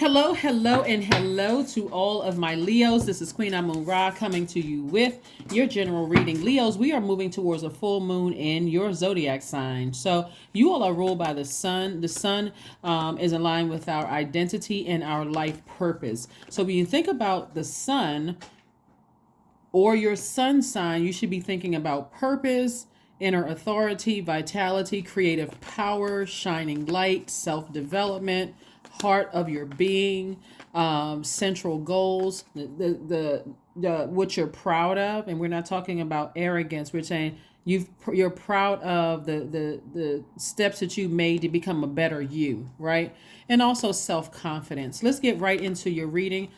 Hello, hello, and hello to all of my Leos. This is Queen Amun Ra coming to you with your general reading. Leos, we are moving towards a full moon in your zodiac sign. So you all are ruled by the sun. The sun is aligned with our identity and our life purpose. So when you think about the sun or your sun sign, you should be thinking about purpose, inner authority, vitality, creative power, shining light, self-development, heart of your being, central goals, the what you're proud of. And we're not talking about arrogance. We're saying you're proud of the steps that you made to become a better you, right? And also self-confidence. Let's get right into your reading.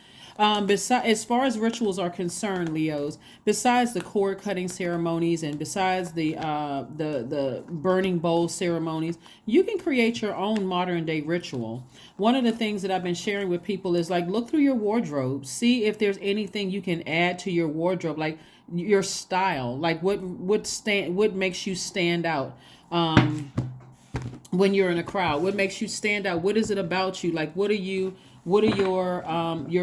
As far as rituals are concerned, Leos, besides the cord cutting ceremonies and besides the burning bowl ceremonies, you can create your own modern day ritual. One of the things that I've been sharing with people is like look through your wardrobe, see if there's anything you can add to your wardrobe, like your style, like what makes you stand out. When you're in a crowd, what makes you stand out? What is it about you? Like what are your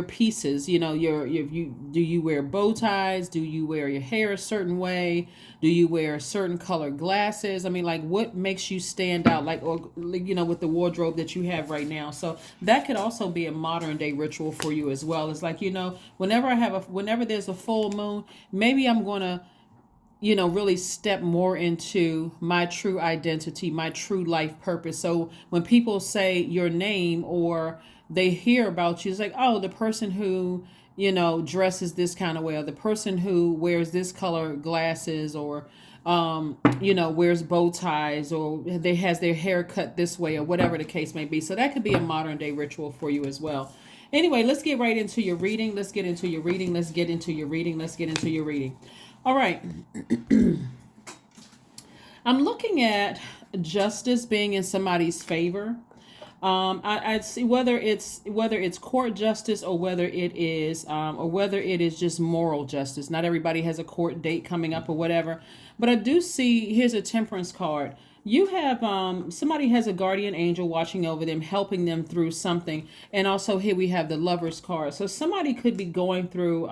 pieces? You know, you do you wear bow ties? Do you wear your hair a certain way? Do you wear certain color glasses? I mean, like what makes you stand out? Like, or with the wardrobe that you have right now. So that could also be a modern day ritual for you as well. It's like, whenever there's a full moon, maybe I'm gonna really step more into my true identity, my true life purpose. So when people say your name or they hear about you, it's like, oh, the person who, dresses this kind of way, or the person who wears this color glasses, or, wears bow ties, or they has their hair cut this way, or whatever the case may be. So that could be a modern day ritual for you as well. Anyway, let's get right into your reading. Let's get into your reading. Let's get into your reading. Let's get into your reading. All right. I'm looking at justice being in somebody's favor. I'd see whether it's court justice or whether it is just moral justice. Not everybody has a court date coming up or whatever, but I do see, here's a temperance card. You have somebody has a guardian angel watching over them, helping them through something, and also here we have the Lovers card. So somebody could be going through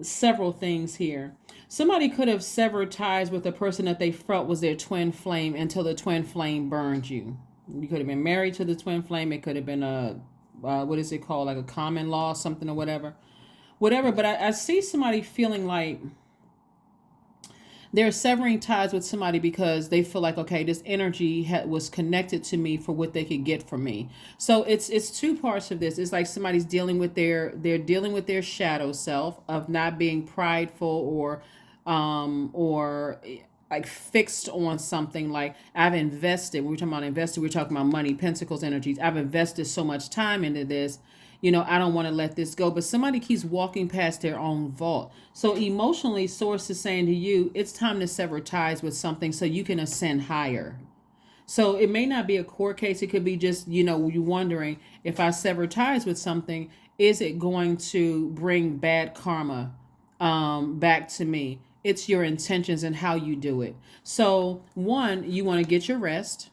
several things here. Somebody could have severed ties with a person that they felt was their twin flame until the twin flame burned you. You could have been married to the twin flame. It could have been what is it called? Like a common law, something or whatever. But I see somebody feeling like they're severing ties with somebody because they feel like, okay, this energy was connected to me for what they could get from me. So it's two parts of this. It's like somebody's dealing with they're dealing with their shadow self of not being prideful or like fixed on something. Like I've invested. When we're talking about invested, we're talking about money, pentacles, energies. I've invested so much time into this. I don't want to let this go, but somebody keeps walking past their own vault. So emotionally, Source is saying to you, it's time to sever ties with something so you can ascend higher. So it may not be a court case. It could be just, you wondering, if I sever ties with something, is it going to bring bad karma back to me? It's your intentions and how you do it. So one, you want to get your rest.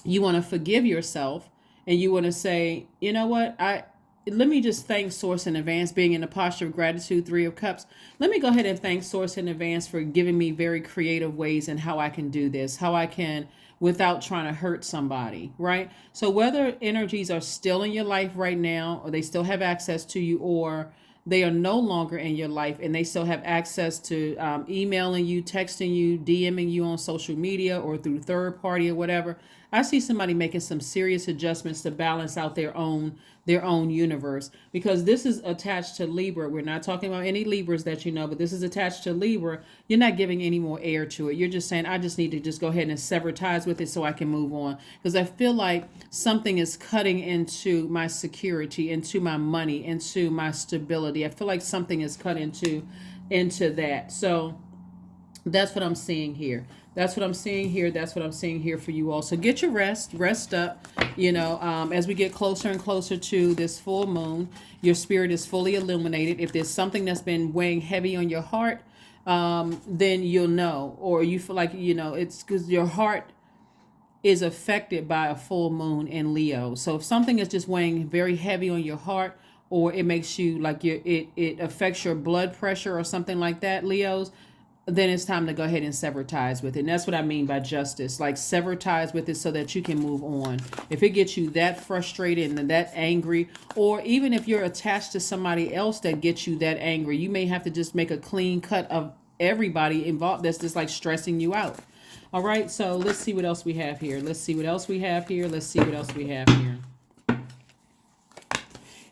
You want to forgive yourself. And you want to say, you know what, let me just thank Source in advance, being in a posture of gratitude, 3 of Cups. Let me go ahead and thank Source in advance for giving me very creative ways in how I can do this, how I can, without trying to hurt somebody, right? So whether energies are still in your life right now, or they still have access to you, or they are no longer in your life and they still have access to emailing you, texting you, DMing you on social media or through third party or whatever. I see somebody making some serious adjustments to balance out their own universe, because this is attached to Libra. We're not talking about any Libras that but this is attached to Libra. You're not giving any more air to it. You're just saying, I just need to just go ahead and sever ties with it so I can move on, because I feel like something is cutting into my security, into my money, into my stability. I feel like something is cut into that. So that's what I'm seeing here. That's what I'm seeing here. That's what I'm seeing here for you all. So get your rest up. As we get closer and closer to this full moon, your spirit is fully illuminated. If there's something that's been weighing heavy on your heart, then you'll know, or you feel like, it's because your heart is affected by a full moon in Leo. So if something is just weighing very heavy on your heart, or it makes you like it affects your blood pressure or something like that, Leos, then it's time to go ahead and sever ties with it. And that's what I mean by justice. Like, sever ties with it so that you can move on. If it gets you that frustrated and that angry, or even if you're attached to somebody else that gets you that angry, you may have to just make a clean cut of everybody involved that's just like stressing you out. All right, so let's see what else we have here. Let's see what else we have here. Let's see what else we have here.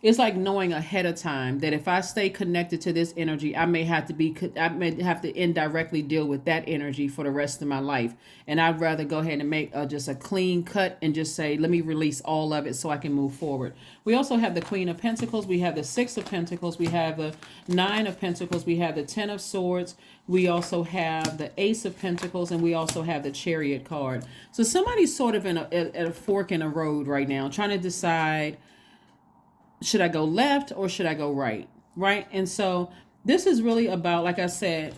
It's like knowing ahead of time that if I stay connected to this energy, I may have to indirectly deal with that energy for the rest of my life. And I'd rather go ahead and make just a clean cut and just say, let me release all of it so I can move forward. We also have the Queen of Pentacles. We have the Six of Pentacles. We have the Nine of Pentacles. We have the Ten of Swords. We also have the Ace of Pentacles, and we also have the Chariot card. So somebody's sort of at a fork in a road right now, trying to decide, should I go left or should I go right? Right? And so this is really about, like I said,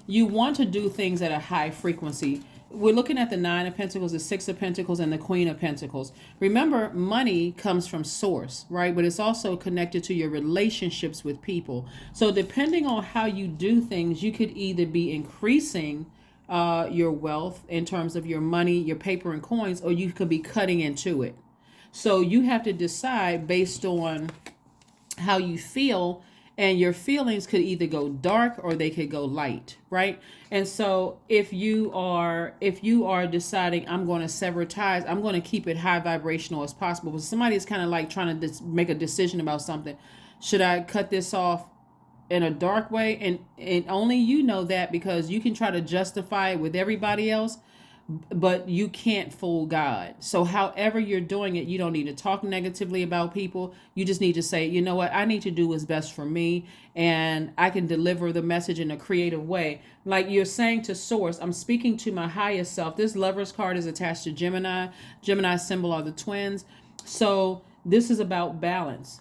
you want to do things at a high frequency. We're looking at the Nine of Pentacles, the Six of Pentacles, and the Queen of Pentacles. Remember, money comes from source, right? But it's also connected to your relationships with people. So depending on how you do things, you could either be increasing your wealth in terms of your money, your paper and coins, or you could be cutting into it. So you have to decide based on how you feel, and your feelings could either go dark or they could go light, right? And so if you are deciding, I'm going to sever ties, I'm going to keep it high vibrational as possible. But somebody is kind of like trying to make a decision about something. Should I cut this off in a dark way? And only you know that, because you can try to justify it with everybody else, but you can't fool God. So however you're doing it, you don't need to talk negatively about people. You just need to say, you know what, I need to do what's best for me, and I can deliver the message in a creative way. Like you're saying to source, I'm speaking to my highest self. This Lover's card is attached to Gemini. Gemini's symbol are the twins. So this is about balance.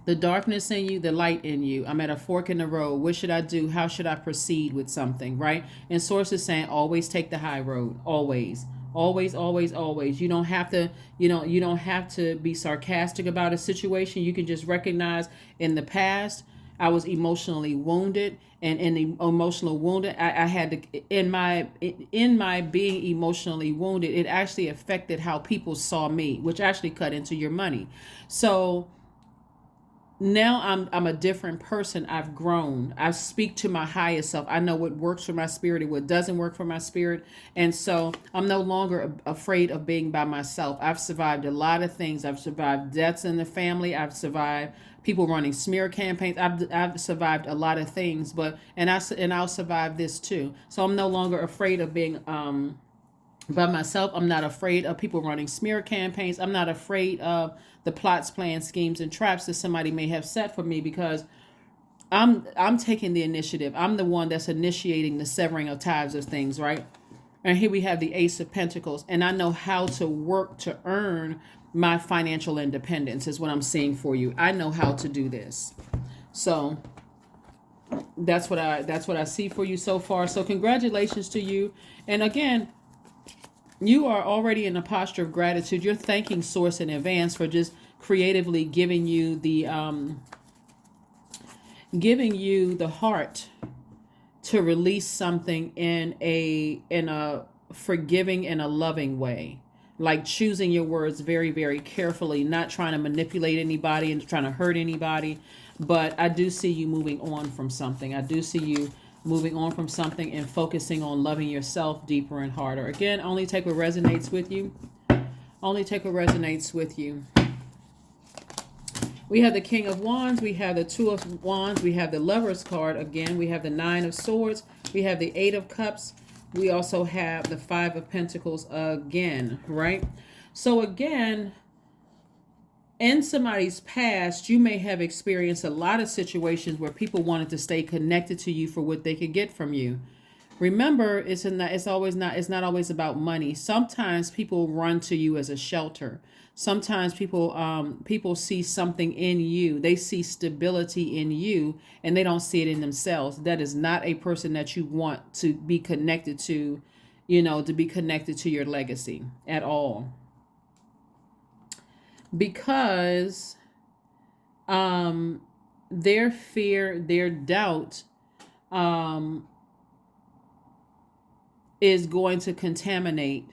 The darkness in you, the light in you. I'm at a fork in the road. What should I do? How should I proceed with something, right? And source is saying, always take the high road. Always. Always, always, always. You don't have to, you don't have to be sarcastic about a situation. You can just recognize, in the past, I was emotionally wounded, and in the emotional wounded, I had to, in my being emotionally wounded, it actually affected how people saw me, which actually cut into your money. So now I'm a different person. I've grown. I speak to my highest self. I know what works for my spirit and what doesn't work for my spirit. And so I'm no longer afraid of being by myself. I've survived a lot of things. I've survived deaths in the family. I've survived people running smear campaigns. I've survived a lot of things, and I'll survive this too. So I'm no longer afraid of being by myself. I'm not afraid of people running smear campaigns. I'm not afraid of the plots, plans, schemes, and traps that somebody may have set for me, because I'm taking the initiative. I'm the one that's initiating the severing of ties of things, right? And here we have the Ace of Pentacles, and I know how to work to earn my financial independence is what I'm seeing for you. I know how to do this. So that's what I see for you so far. So congratulations to you. And again, you are already in a posture of gratitude. You're thanking Source in advance for just creatively giving you the heart to release something in a forgiving and a loving way. Like choosing your words very, very carefully, not trying to manipulate anybody and trying to hurt anybody. But I do see you moving on from something. I do see you moving on from something and focusing on loving yourself deeper and harder. Again, only take what resonates with you. Only take what resonates with you. We have the King of Wands. We have the Two of Wands. We have the Lover's card. Again, we have the Nine of Swords. We have the Eight of Cups. We also have the Five of Pentacles again, right? So again, in somebody's past, you may have experienced a lot of situations where people wanted to stay connected to you for what they could get from you. Remember, it's not always about money. Sometimes people run to you as a shelter. Sometimes people see something in you. They see stability in you, and they don't see it in themselves. That is not a person that you want to be connected to, to be connected to your legacy at all. Because their fear, their doubt um, is going to contaminate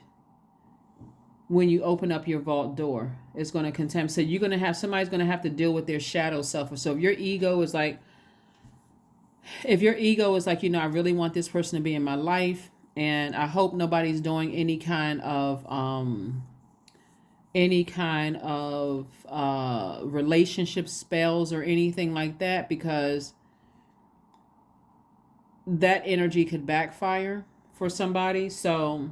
when you open up your vault door. It's going to contaminate. So you're going to have, somebody's going to have to deal with their shadow self. So if your ego is like, I really want this person to be in my life, and I hope nobody's doing any kind of relationship spells or anything like that, because that energy could backfire for somebody. So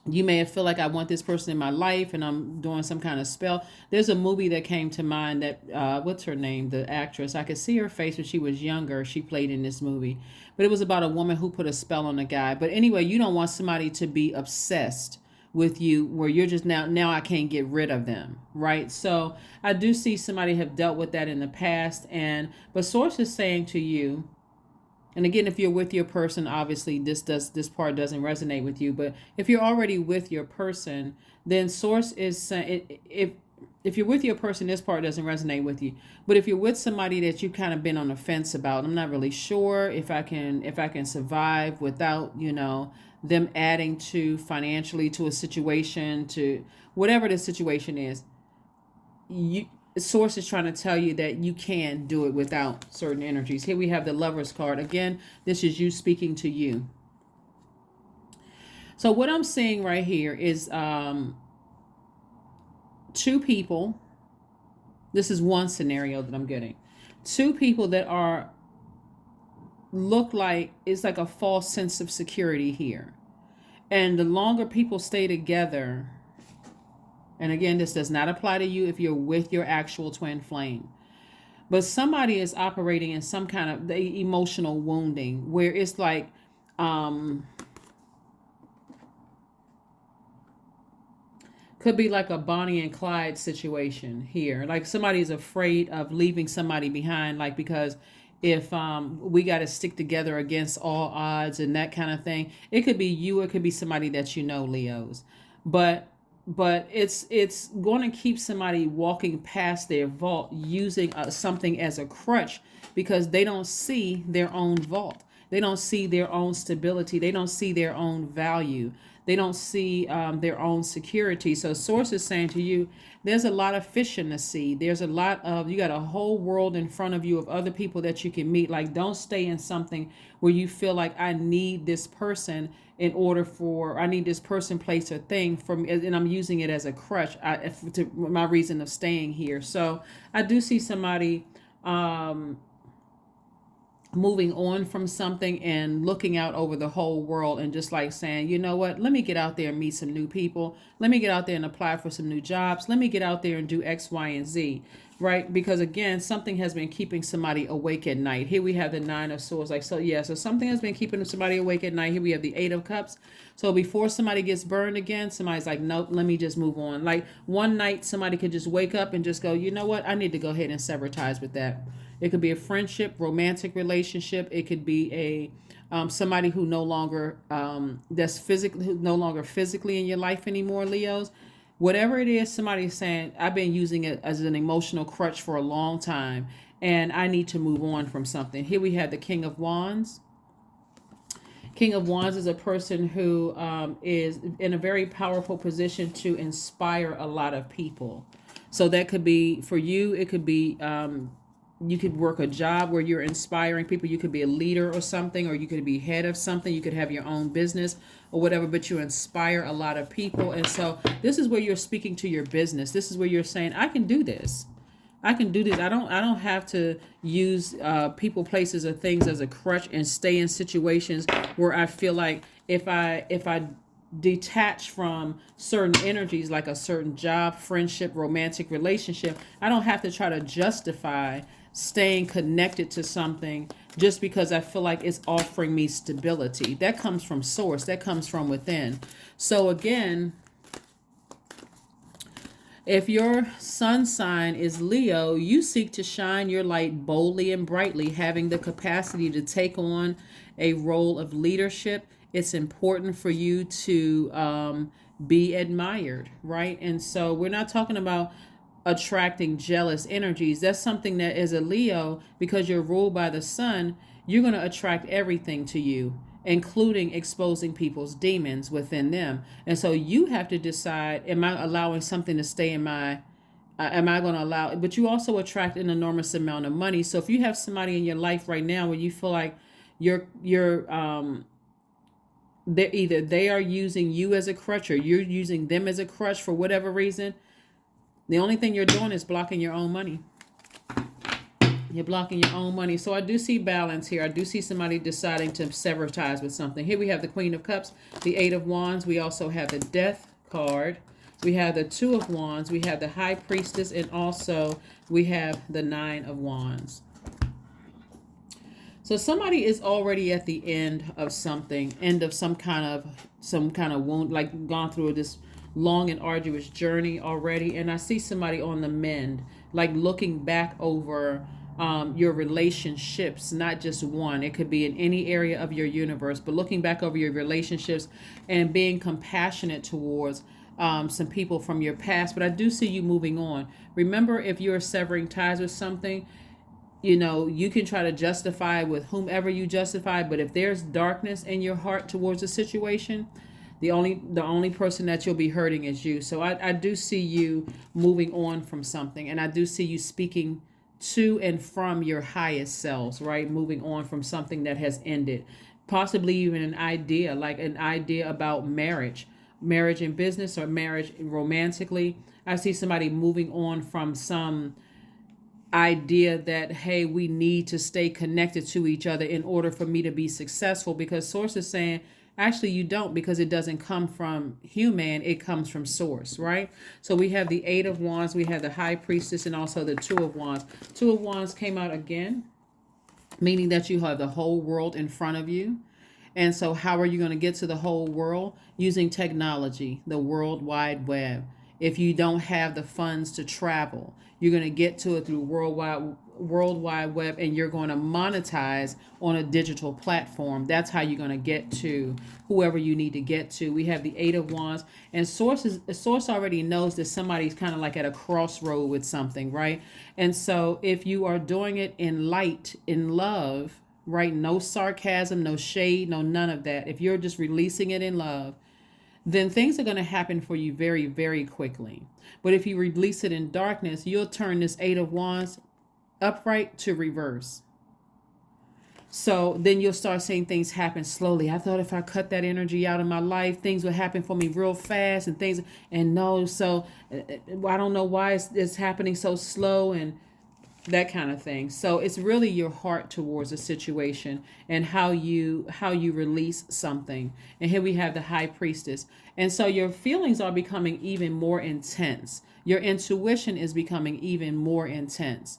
you may feel like, I want this person in my life and I'm doing some kind of spell. There's a movie that came to mind that, what's her name? The actress. I could see her face when she was younger. She played in this movie. But it was about a woman who put a spell on a guy. But anyway, you don't want somebody to be obsessed with you where you're just now I can't get rid of them, right? So I do see somebody have dealt with that in the past. But Source is saying to you, and again, if you're with your person, obviously this part doesn't resonate with you. But if you're already with your person, then Source is saying, if you're with your person, this part doesn't resonate with you. But if you're with somebody that you've kind of been on the fence about, I'm not really sure if I can survive without, them adding to financially to a situation, to whatever the situation is, Source is trying to tell you that you can do it without certain energies. Here we have the Lover's card. Again, this is you speaking to you. So what I'm seeing right here is two people. This is one scenario that I'm getting. Two people that look like it's like a false sense of security here. And the longer people stay together, and again, this does not apply to you if you're with your actual twin flame, but somebody is operating in some kind of emotional wounding where it's like, could be like a Bonnie and Clyde situation here. Like somebody's afraid of leaving somebody behind, like, because if we got to stick together against all odds and that kind of thing. It could be you, it could be somebody that Leos. But it's going to keep somebody walking past their vault using something as a crutch, because they don't see their own vault. They don't see their own stability. They don't see their own value. They don't see their own security. So Source is saying to you, there's a lot of fish in the sea. There's a lot of, you got a whole world in front of you of other people that you can meet. Like, don't stay in something where you feel like, I need this person I need this person, place, or thing from, and I'm using it as a crutch to my reason of staying here. So I do see somebody moving on from something and looking out over the whole world and just like saying, you know what, let me get out there and meet some new people. Let me get out there and apply for some new jobs. Let me get out there and do X, Y, and Z, right? Because again, something has been keeping somebody awake at night. Here we have the Nine of Swords. So something has been keeping somebody awake at night. Here we have the Eight of Cups. So before somebody gets burned again, somebody's like, nope, let me just move on. Like one night, somebody could just wake up and just go, you know what, I need to go ahead and sever ties with that. It could be a friendship, romantic relationship. It could be somebody who no longer who's no longer physically in your life anymore, Leos. Whatever it is, somebody's saying, I've been using it as an emotional crutch for a long time, and I need to move on from something. Here we have the King of Wands. King of Wands is a person who is in a very powerful position to inspire a lot of people. So that could be, for you, it could be, you could work a job where you're inspiring people. You could be a leader or something, or you could be head of something. You could have your own business or whatever, but you inspire a lot of people. And so this is where you're speaking to your business. This is where you're saying, I can do this. I can do this. I don't have to use people, places, or things as a crutch and stay in situations where I feel like if I detach from certain energies, like a certain job, friendship, romantic relationship, I don't have to try to justify staying connected to something just because I feel like it's offering me stability. That comes from source. That comes from within. So again, if your sun sign is Leo, you seek to shine your light boldly and brightly, having the capacity to take on a role of leadership It's important for you to be admired, right? And so we're not talking about attracting jealous energies. That's something that, as a Leo, because you're ruled by the sun, you're going to attract everything to you, including exposing people's demons within them. And so you have to decide, am I allowing something to stay in my am I going to allow it? But you also attract an enormous amount of money. So if you have somebody in your life right now where you feel like you're they're either they are using you as a crutch or you're using them as a crutch for whatever reason, the only thing you're doing is blocking your own money. You're blocking your own money. So I do see balance here. I do see somebody deciding to sever ties with something. Here we have the Queen of Cups, the Eight of Wands. We also have the Death card. We have the Two of Wands. We have the High Priestess. And also we have the Nine of Wands. So somebody is already at the end of something, end of some kind of wound, like gone through this long and arduous journey already. And I see somebody on the mend, like looking back over your relationships, not just one. It could be in any area of your universe, but looking back over your relationships and being compassionate towards some people from your past. But I do see you moving on. Remember, if you're severing ties with something, you can try to justify with whomever you justify, but if there's darkness in your heart towards a situation, the only person that you'll be hurting is you. So I do see you moving on from something, and I do see you speaking to and from your highest selves, right? Moving on from something that has ended, possibly even an idea, like an idea about marriage in business or marriage romantically. I see somebody moving on from some idea that, hey, we need to stay connected to each other in order for me to be successful, because source is saying actually you don't, because it doesn't come from human, it comes from source, right? So we have the Eight of Wands, we have the High Priestess, and also the Two of Wands. Two of Wands came out again, meaning that you have the whole world in front of you. And so how are you going to get to the whole world? Using technology, the World Wide Web. If you don't have the funds to travel, you're going to get to it through World Wide Web, and you're going to monetize on a digital platform. That's how you're going to get to whoever you need to get to. We have the Eight of Wands, and source already knows that somebody's kind of like at a crossroad with something, right? And so if you are doing it in light, in love, right? No sarcasm, no shade, no none of that. If you're just releasing it in love, then things are going to happen for you very, very quickly. But if you release it in darkness, you'll turn this Eight of Wands upright to reverse. So then you'll start seeing things happen slowly. I thought if I cut that energy out of my life, things would happen for me real fast and no. So I don't know why it's happening so slow and that kind of thing. So it's really your heart towards a situation and how you release something. And here we have the High Priestess. And so your feelings are becoming even more intense. Your intuition is becoming even more intense.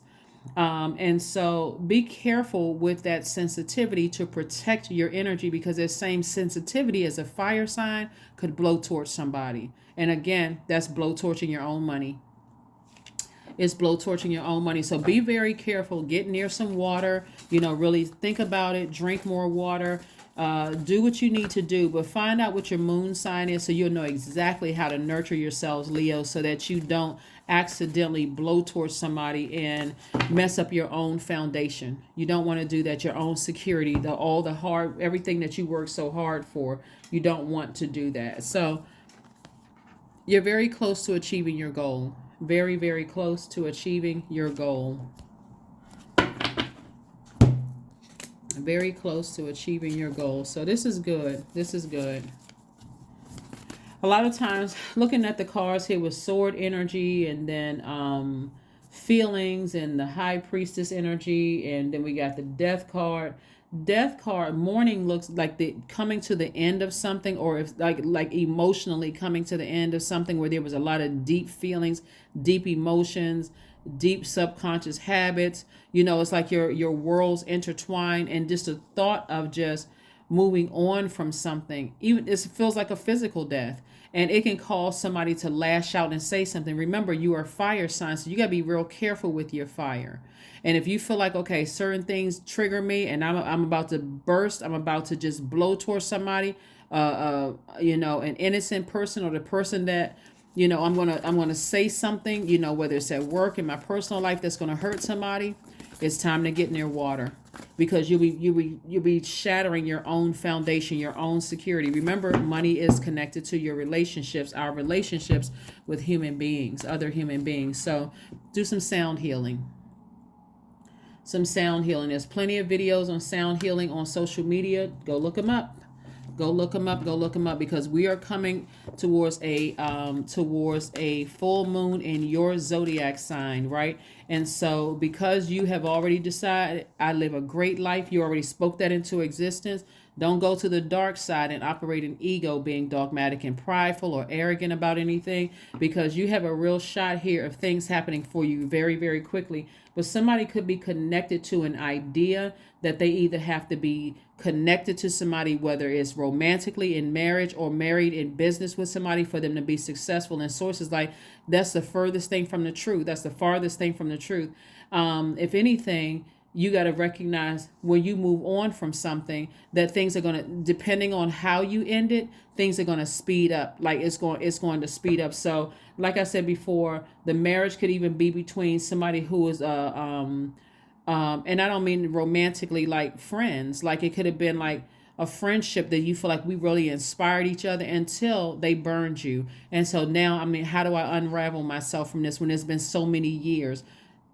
And so be careful with that sensitivity to protect your energy, because that same sensitivity as a fire sign could blow towards somebody. And again, that's blow torching your own money. It's blow torching your own money. So be very careful. Get near some water. Really think about it. Drink more water. Do what you need to do, but find out what your moon sign is so you'll know exactly how to nurture yourselves, Leo, so that you don't accidentally blow towards somebody and mess up your own foundation. You don't want to do that. Your own security, everything that you work so hard for, you don't want to do that. So you're very close to achieving your goal. Very, very close to achieving your goal. Very close to achieving your goal. So this is good. This is good. A lot of times looking at the cards here with sword energy, and then feelings, and the High Priestess energy, and then we got the Death card. Death card, mourning looks like the coming to the end of something, or if like emotionally coming to the end of something where there was a lot of deep feelings, deep emotions, deep subconscious habits. It's like your worlds intertwine, and just the thought of just moving on from something. Even it feels like a physical death. And it can cause somebody to lash out and say something. Remember, you are fire sign, so you got to be real careful with your fire. And if you feel like, okay, certain things trigger me and I'm about to burst, I'm about to just blow towards somebody, an innocent person, or the person that, I'm gonna say something, whether it's at work, in my personal life, that's gonna hurt somebody, it's time to get in their water, because you'll be shattering your own foundation, your own security. Remember, money is connected to your relationships, our relationships with human beings, other human beings. So do some sound healing. Some sound healing. There's plenty of videos on sound healing on social media. Go look them up. Go look them up. Go look them up, because we are coming towards a full moon in your zodiac sign, right? And so, because you have already decided, I live a great life, you already spoke that into existence. Don't go to the dark side and operate in ego, being dogmatic and prideful or arrogant about anything, because you have a real shot here of things happening for you very, very quickly. But somebody could be connected to an idea that they either have to be connected to somebody, whether it's romantically in marriage or married in business with somebody, for them to be successful. And sources like, that's the furthest thing from the truth. That's the farthest thing from the truth. If anything, you got to recognize when you move on from something, that things are going to, depending on how you end it, things are going to speed up. Like it's going to speed up. So like I said before, the marriage could even be between somebody who is and I don't mean romantically, like friends. Like it could have been like a friendship that you feel like we really inspired each other until they burned you. And so now, I mean, how do I unravel myself from this when it's been so many years?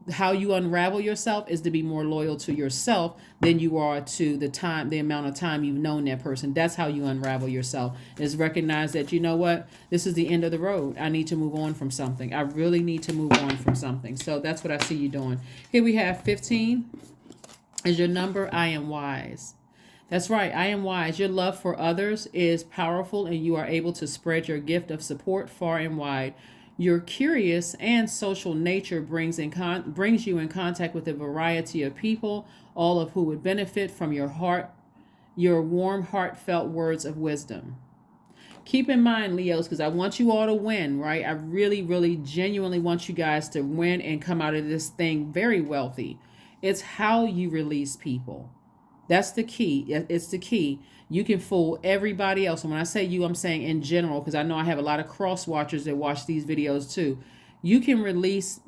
How you unravel yourself is to be more loyal to yourself than you are to the amount of time you've known that person. That's how you unravel yourself, is recognize that, you know what, this is the end of the road. I need to move on from something. I really need to move on from something. So that's what I see you doing. Here we have 15 is your number. I am wise. That's right. I am wise. Your love for others is powerful, and you are able to spread your gift of support far and wide. Your curious and social nature brings you in contact with a variety of people, all of who would benefit from your warm, heartfelt words of wisdom. Keep in mind, Leos, because I want you all to win, right? I really, really genuinely want you guys to win and come out of this thing very wealthy. It's how you release people. That's the key. It's the key. You can fool everybody else. And when I say you, I'm saying in general, because I know I have a lot of cross watchers that watch these videos too. You can release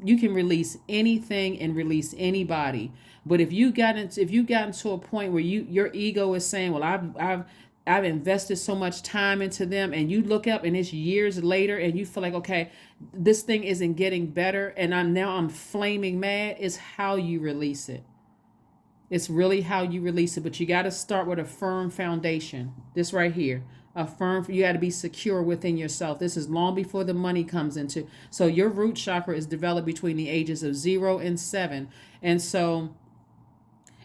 anything and release anybody. But if you've gotten to a point where your ego is saying, well, I've invested so much time into them, and you look up and it's years later and you feel like, okay, this thing isn't getting better, and I'm flaming mad, is how you release it. It's really how you release it, but you got to start with a firm foundation. This right here, you got to be secure within yourself. This is long before the money comes into. So your root chakra is developed between the ages of 0 and 7. And so,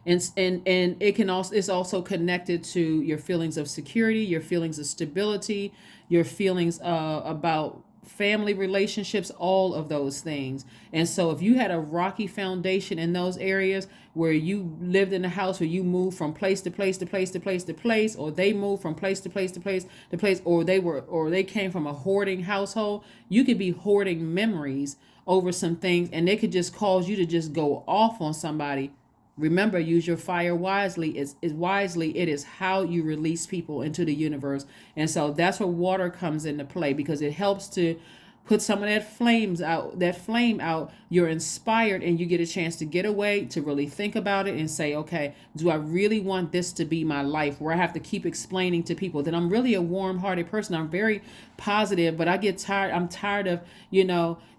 and it can also, it's also connected to your feelings of security, your feelings of stability, your feelings about family relationships, all of those things. And so if you had a rocky foundation in those areas, where you lived in a house where you moved from place to place to place to place to place, or they moved from place to place to place to place, or they came from a hoarding household, you could be hoarding memories over some things, and they could just cause you to just go off on somebody. Remember, use your fire wisely. It is how you release people into the universe. And so that's where water comes into play, because it helps to put some of that flame out. You're inspired, and you get a chance to get away, to really think about it and say, okay, do I really want this to be my life, where I have to keep explaining to people that I'm really a warm-hearted person, I'm very positive, but I get tired. I'm tired of,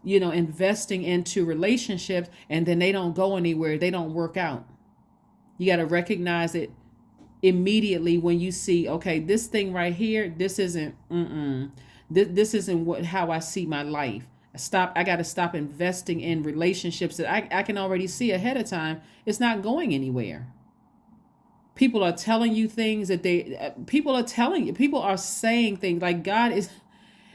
investing into relationships, and then they don't go anywhere. They don't work out. You got to recognize it immediately when you see, okay, this thing right here, this isn't, this isn't how I see my life. I got to stop investing in relationships that I can already see ahead of time. It's not going anywhere. People are telling you things that people are saying things like God is.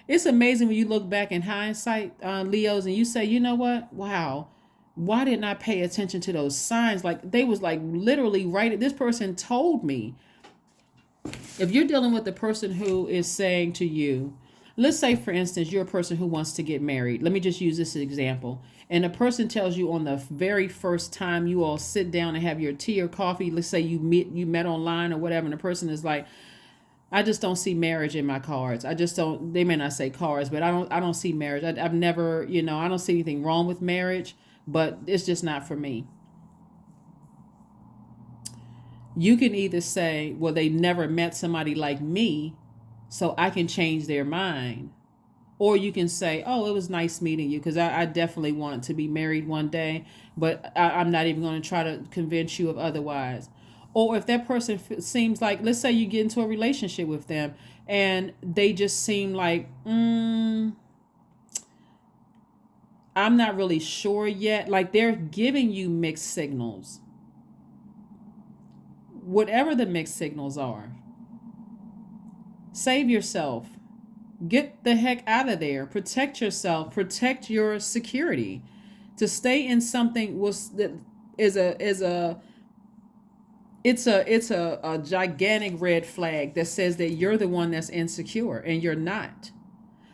It's amazing when you look back in hindsight, Leos, and you say, you know what? Wow. Why didn't I pay attention to those signs? Like, they was like literally right. This person told me. If you're dealing with the person who is saying to you, let's say, for instance, you're a person who wants to get married. Let me just use this example. And a person tells you on the very first time you all sit down and have your tea or coffee, let's say you met online or whatever, and the person is like, I just don't see marriage in my cards. I just don't. They may not say cards, but I don't see marriage. I've never, I don't see anything wrong with marriage, but it's just not for me. You can either say, well, they never met somebody like me, so I can change their mind. Or you can say, oh, it was nice meeting you, because I definitely want to be married one day, but I'm not even going to try to convince you of otherwise. Or if that person seems like, let's say you get into a relationship with them and they just seem like, I'm not really sure yet. Like they're giving you mixed signals. Whatever the mixed signals are, save yourself. Get the heck out of there. Protect yourself. Protect your security. To stay in something was that is a it's a gigantic red flag that says that you're the one that's insecure and you're not.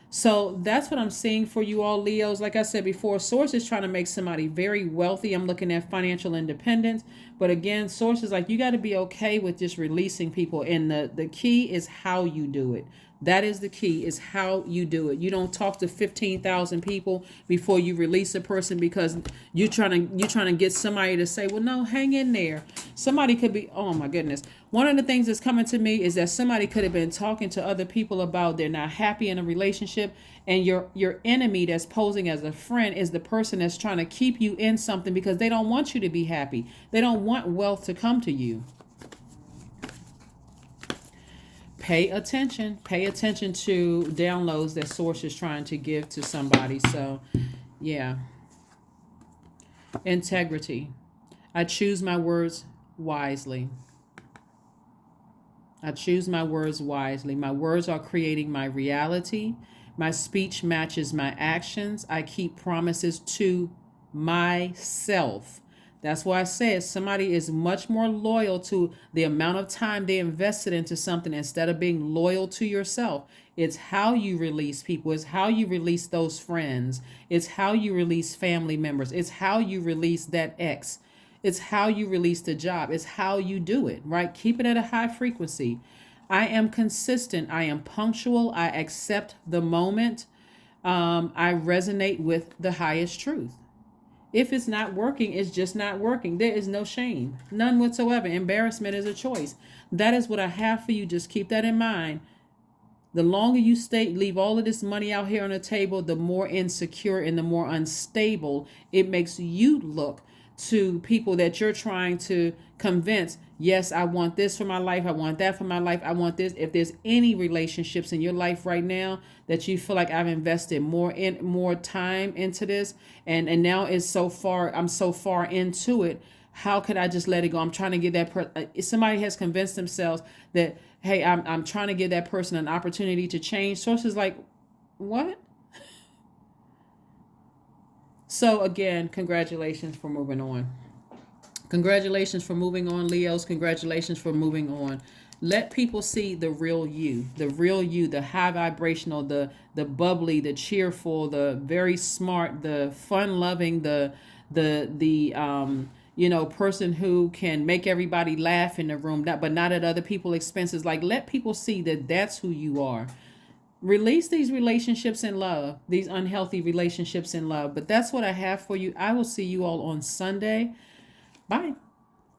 So that's what I'm seeing for you all, Leos. Like I said before, Source is trying to make somebody very wealthy. I'm looking at financial independence. But again, Source is like, you got to be okay with just releasing people. And the key is how you do it. That is the key, is how you do it. You don't talk to 15,000 people before you release a person, because you're trying to get somebody to say, well, no, hang in there. Somebody could be, oh my goodness. One of the things that's coming to me is that somebody could have been talking to other people about they're not happy in a relationship, and your enemy that's posing as a friend is the person that's trying to keep you in something because they don't want you to be happy. They don't want wealth to come to you. Pay attention. Pay attention to downloads that Source is trying to give to somebody. So, yeah. Integrity. I choose my words wisely. I choose my words wisely. My words are creating my reality. My speech matches my actions. I keep promises to myself. That's why I said somebody is much more loyal to the amount of time they invested into something instead of being loyal to yourself. It's how you release people. It's how you release those friends. It's how you release family members. It's how you release that ex. It's how you release the job. It's how you do it, right? Keep it at a high frequency. I am consistent. I am punctual. I accept the moment. I resonate with the highest truth. If it's not working, it's just not working. There is no shame, none whatsoever. Embarrassment is a choice. That is what I have for you. Just keep that in mind. The longer you stay, leave all of this money out here on the table, the more insecure and the more unstable it makes you look to people that you're trying to convince. Yes, I want this for my life. I want that for my life. I want this. If there's any relationships in your life right now that you feel like I've invested more time into this, and now it's so far, I'm so far into it, how could I just let it go? I'm trying to get that somebody has convinced themselves that, hey, I'm trying to give that person an opportunity to change. Sources like, what? So again, congratulations for moving on. Congratulations for moving on, Leos. Congratulations for moving on. Let people see the real you, the high vibrational, the bubbly, the cheerful, the very smart, the fun loving, the person who can make everybody laugh in the room, but not at other people's expenses. Like, let people see that that's who you are. Release these relationships in love, these unhealthy relationships in love. But that's what I have for you. I will see you all on Sunday. Bye.